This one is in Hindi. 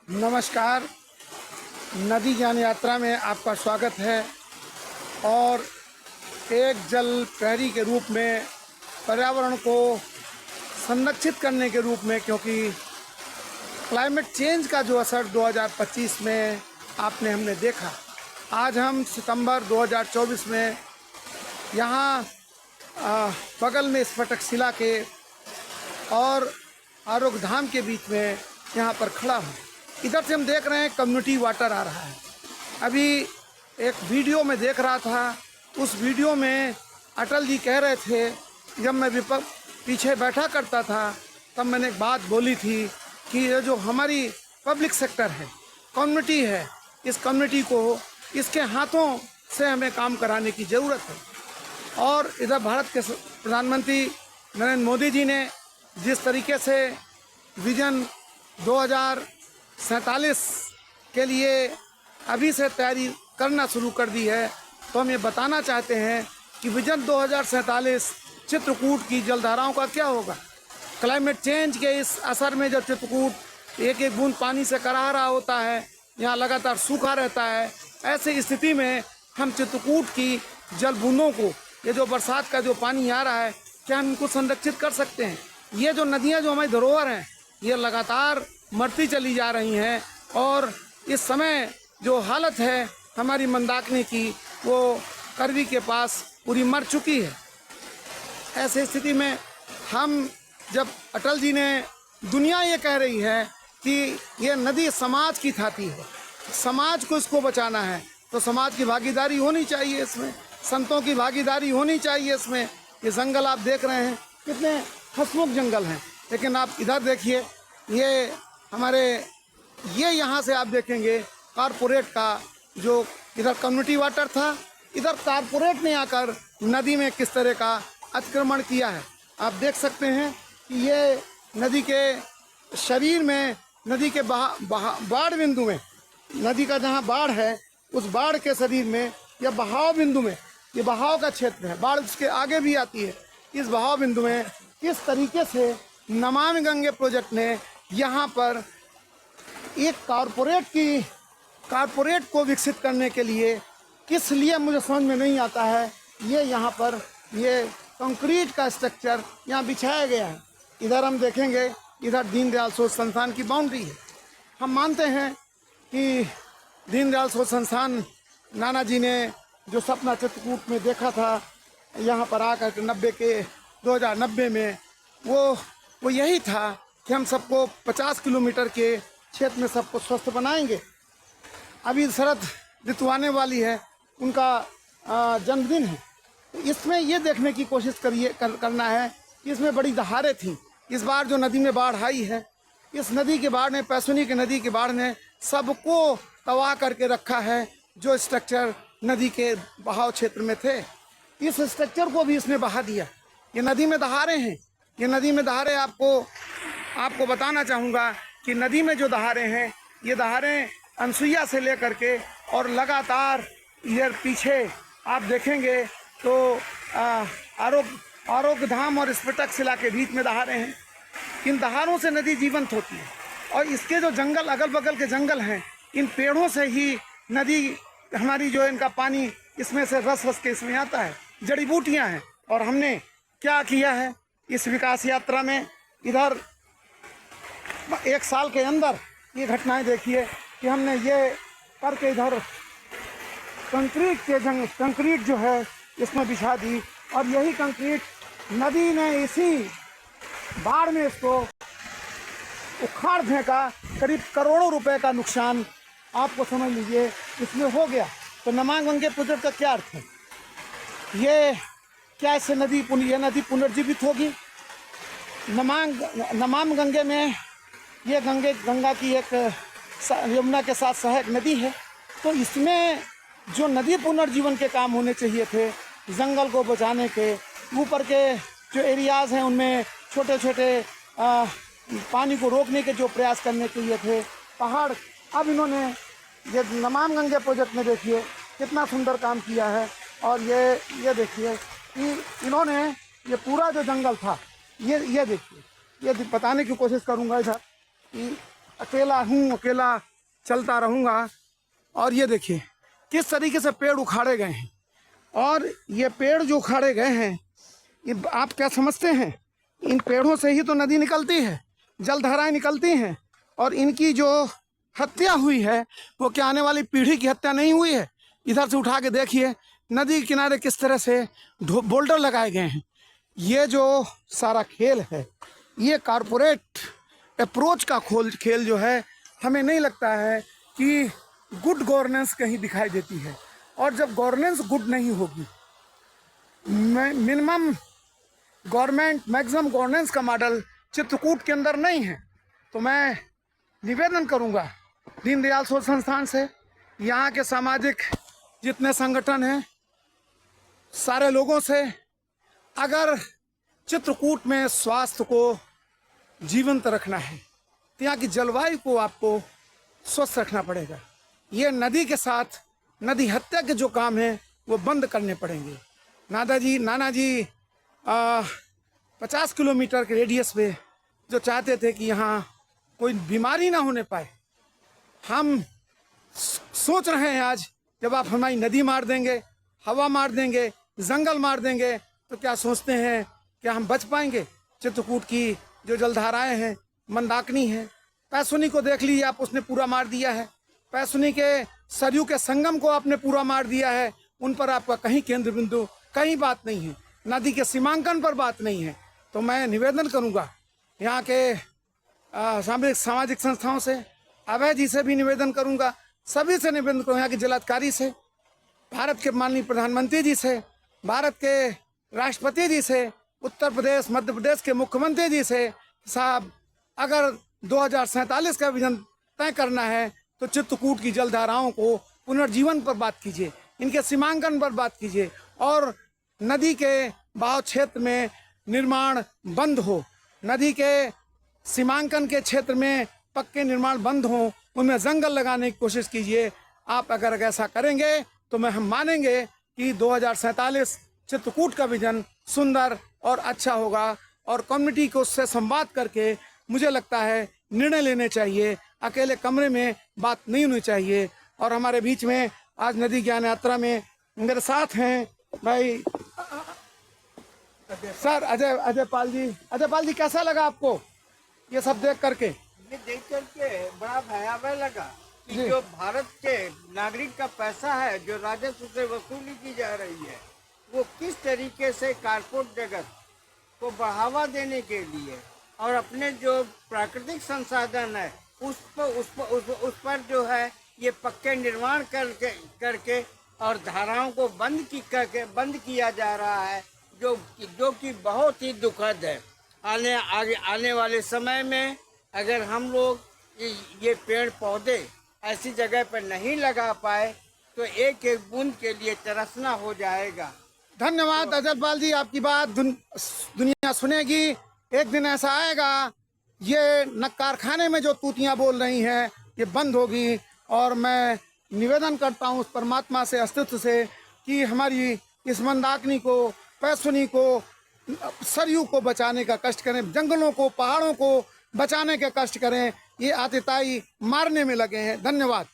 नमस्कार। नदी ज्ञान यात्रा में आपका स्वागत है। और एक जल प्रहरी के रूप में पर्यावरण को संरक्षित करने के रूप में, क्योंकि क्लाइमेट चेंज का जो असर 2025 में हमने देखा, आज हम सितंबर 2024 में यहाँ बगल में स्फटिक शिला के और आरोग्य धाम के बीच में यहाँ पर खड़ा हूँ। इधर से हम देख रहे हैं कम्युनिटी वाटर आ रहा है। अभी एक वीडियो में देख रहा था, उस वीडियो में अटल जी कह रहे थे, जब मैं पीछे बैठा करता था तब मैंने एक बात बोली थी कि ये जो हमारी पब्लिक सेक्टर है, कम्युनिटी है, इस कम्युनिटी को इसके हाथों से हमें काम कराने की ज़रूरत है। और इधर भारत के प्रधानमंत्री नरेंद्र मोदी जी ने जिस तरीके से विजन 2047 के लिए अभी से तैयारी करना शुरू कर दी है, तो हम ये बताना चाहते हैं कि विजन 2047 चित्रकूट की जलधाराओं का क्या होगा। क्लाइमेट चेंज के इस असर में जब चित्रकूट एक एक बूंद पानी से करा रहा होता है, यहाँ लगातार सूखा रहता है, ऐसी स्थिति में हम चित्रकूट की जल बूंदों को, ये जो बरसात का जो पानी आ रहा है, क्या हम इनको संरक्षित कर सकते हैं। ये जो नदियाँ जो हमारी धरोहर हैं, ये लगातार मरती चली जा रही हैं। और इस समय जो हालत है हमारी मंदाकिनी की, वो करवी के पास पूरी मर चुकी है। ऐसी स्थिति में हम, जब अटल जी ने, दुनिया ये कह रही है कि ये नदी समाज की थाती है, समाज को इसको बचाना है, तो समाज की भागीदारी होनी चाहिए, इसमें संतों की भागीदारी होनी चाहिए। इसमें ये जंगल आप देख रहे हैं कितने हंसमुख जंगल हैं, लेकिन आप इधर देखिए, ये हमारे यहाँ से आप देखेंगे कारपोरेट का जो इधर कम्युनिटी वाटर था, इधर कारपोरेट ने आकर नदी में किस तरह का अतिक्रमण किया है। आप देख सकते हैं कि ये नदी के शरीर में, नदी के बाढ़ बिंदु में, नदी का जहाँ बाढ़ है उस बाढ़ के शरीर में या बहाव बिंदु में, ये बहाव का क्षेत्र है, बाढ़ उसके आगे भी आती है, इस बहाव बिंदु में किस तरीके से नमामि गंगे प्रोजेक्ट ने यहाँ पर एक कारपोरेट को विकसित करने के लिए, किस लिए मुझे समझ में नहीं आता है। ये यहाँ पर ये कंक्रीट का स्ट्रक्चर यहाँ बिछाया गया है। इधर हम देखेंगे, इधर दीनदयाल शोध संस्थान की बाउंड्री है। हम मानते हैं कि दीनदयाल शोध संस्थान, नाना जी ने जो सपना चित्रकूट में देखा था यहाँ पर आकर 2090 में, वो यही था कि हम सबको 50 किलोमीटर के क्षेत्र में सबको स्वस्थ बनाएंगे। अभी शरद ऋतु आने वाली है, उनका जन्मदिन है, तो इसमें ये देखने की कोशिश करना है कि इसमें बड़ी दहारें थीं। इस बार जो नदी में बाढ़ आई है, इस नदी के बाढ़ ने, पैसुनी की नदी की बाढ़ ने सबको तबाह करके रखा है। जो स्ट्रक्चर नदी के बहाव क्षेत्र में थे, इस स्ट्रक्चर को भी इसने बहा दिया। ये नदी में दहारें हैं, ये नदी में दहारें आपको बताना चाहूँगा कि नदी में जो दहारें हैं, ये दहारें अनसुईया से लेकर के और लगातार इधर पीछे आप देखेंगे तो आरोग्य धाम और स्फटिक शिला के बीच में दहारें हैं। इन दहारों से नदी जीवंत होती है, और इसके जो जंगल, अगल बगल के जंगल हैं, इन पेड़ों से ही नदी हमारी जो इनका पानी, इसमें से रस के इसमें आता है, जड़ी बूटियाँ हैं। और हमने क्या किया है इस विकास यात्रा में, इधर 1 साल के अंदर ये घटनाएं देखिए कि हमने ये करके इधर कंक्रीट जो है इसमें बिछा दी, और यही कंक्रीट नदी ने इसी बाढ़ में इसको उखाड़ फेंका। करीब करोड़ों रुपए का नुकसान आपको समझ लीजिए इसमें हो गया। तो नमामि गंगे प्रोजेक्ट का क्या अर्थ है? ये क्या इससे नदी पुनर्जीवित होगी? नमामि गंगे में ये गंगा की एक यमुना के साथ सहायक नदी है, तो इसमें जो नदी पुनर्जीवन के काम होने चाहिए थे, जंगल को बचाने के, ऊपर के जो एरियाज़ हैं उनमें छोटे छोटे पानी को रोकने के जो प्रयास करने के लिए थे, पहाड़, अब इन्होंने ये नमामि गंगे प्रोजेक्ट में देखिए कितना सुंदर काम किया है। और ये देखिए कि इन्होंने ये पूरा जो जंगल था, ये देखिए, ये बताने की कोशिश करूँगा इधर कि अकेला हूँ, अकेला चलता रहूँगा। और ये देखिए किस तरीके से पेड़ उखाड़े गए हैं। और ये पेड़ जो उखाड़े गए हैं, ये आप क्या समझते हैं, इन पेड़ों से ही तो नदी निकलती है, जलधाराएं निकलती हैं। और इनकी जो हत्या हुई है वो क्या आने वाली पीढ़ी की हत्या नहीं हुई है? इधर से उठा के देखिए नदी के किनारे किस तरह से बोल्डर लगाए गए हैं। ये जो सारा खेल है, ये कारपोरेट अप्रोच का खेल जो है, हमें नहीं लगता है कि गुड गवर्नेंस कहीं दिखाई देती है। और जब गवर्नेंस गुड नहीं होगी, मिनिमम गवर्नमेंट मैक्सिमम गवर्नेंस का मॉडल चित्रकूट के अंदर नहीं है, तो मैं निवेदन करूंगा दीनदयाल शोध संस्थान से, यहाँ के सामाजिक जितने संगठन हैं, सारे लोगों से, अगर चित्रकूट में स्वास्थ्य को जीवंत रखना है तो यहाँ की जलवायु को आपको स्वस्थ रखना पड़ेगा। ये नदी के साथ नदी हत्या के जो काम हैं वो बंद करने पड़ेंगे। नाना जी 50 किलोमीटर के रेडियस में जो चाहते थे कि यहाँ कोई बीमारी ना होने पाए, हम सोच रहे हैं आज जब आप हमारी नदी मार देंगे, हवा मार देंगे, जंगल मार देंगे, तो क्या सोचते हैं क्या हम बच पाएंगे? चित्रकूट की जो जलधाराएं हैं, मंदाकिनी है, पैसुनी को देख लीजिए आप, उसने पूरा मार दिया है। पैसुनी के सरयू के संगम को आपने पूरा मार दिया है। उन पर आपका कहीं केंद्र बिंदु, कहीं बात नहीं है, नदी के सीमांकन पर बात नहीं है। तो मैं निवेदन करूंगा यहाँ के सामाजिक संस्थाओं से, अभय जी से भी निवेदन करूंगा, सभी से निवेदन करूँगा, यहाँ के जिलाधिकारी से, भारत के माननीय प्रधानमंत्री जी से, भारत के राष्ट्रपति जी से, उत्तर प्रदेश मध्य प्रदेश के मुख्यमंत्री जी से, साहब अगर 2047 का विजन तय करना है तो चित्रकूट की जलधाराओं को पुनर्जीवन पर बात कीजिए, इनके सीमांकन पर बात कीजिए, और नदी के बहाव क्षेत्र में निर्माण बंद हो, नदी के सीमांकन के क्षेत्र में पक्के निर्माण बंद हो, उनमें जंगल लगाने की कोशिश कीजिए। आप अगर ऐसा करेंगे तो हम मानेंगे कि 2047 चित्रकूट का विजन सुंदर और अच्छा होगा। और कम्युनिटी को उससे संवाद करके मुझे लगता है निर्णय लेने चाहिए, अकेले कमरे में बात नहीं होनी चाहिए। और हमारे बीच में आज नदी ज्ञान यात्रा में मेरे साथ हैं भाई सर अजय पाल जी। अजय पाल जी, कैसा लगा आपको ये सब देख करके? ये देख करके बड़ा भयावह लगा कि जो भारत के नागरिक का पैसा है, जो राजस्व से वसूली की जा रही है, वो किस तरीके से कारपोरेट जगत को बढ़ावा देने के लिए और अपने जो प्राकृतिक संसाधन है उस पर जो है ये पक्के निर्माण करके और धाराओं को बंद किया जा रहा है, जो कि बहुत ही दुखद है। आने वाले समय में अगर हम लोग ये पेड़ पौधे ऐसी जगह पर नहीं लगा पाए तो एक एक बूंद के लिए तरसना हो जाएगा। धन्यवाद अजय पाल जी, आपकी बात दुनिया सुनेगी। एक दिन ऐसा आएगा, ये न कारखाने में जो तूतियां बोल रही हैं ये बंद होगी। और मैं निवेदन करता हूँ उस परमात्मा से, अस्तित्व से, कि हमारी इस मंदाकिनी को, पैसुनी को, सरयू को बचाने का कष्ट करें, जंगलों को, पहाड़ों को बचाने के कष्ट करें। ये आतिताई मारने में लगे हैं। धन्यवाद।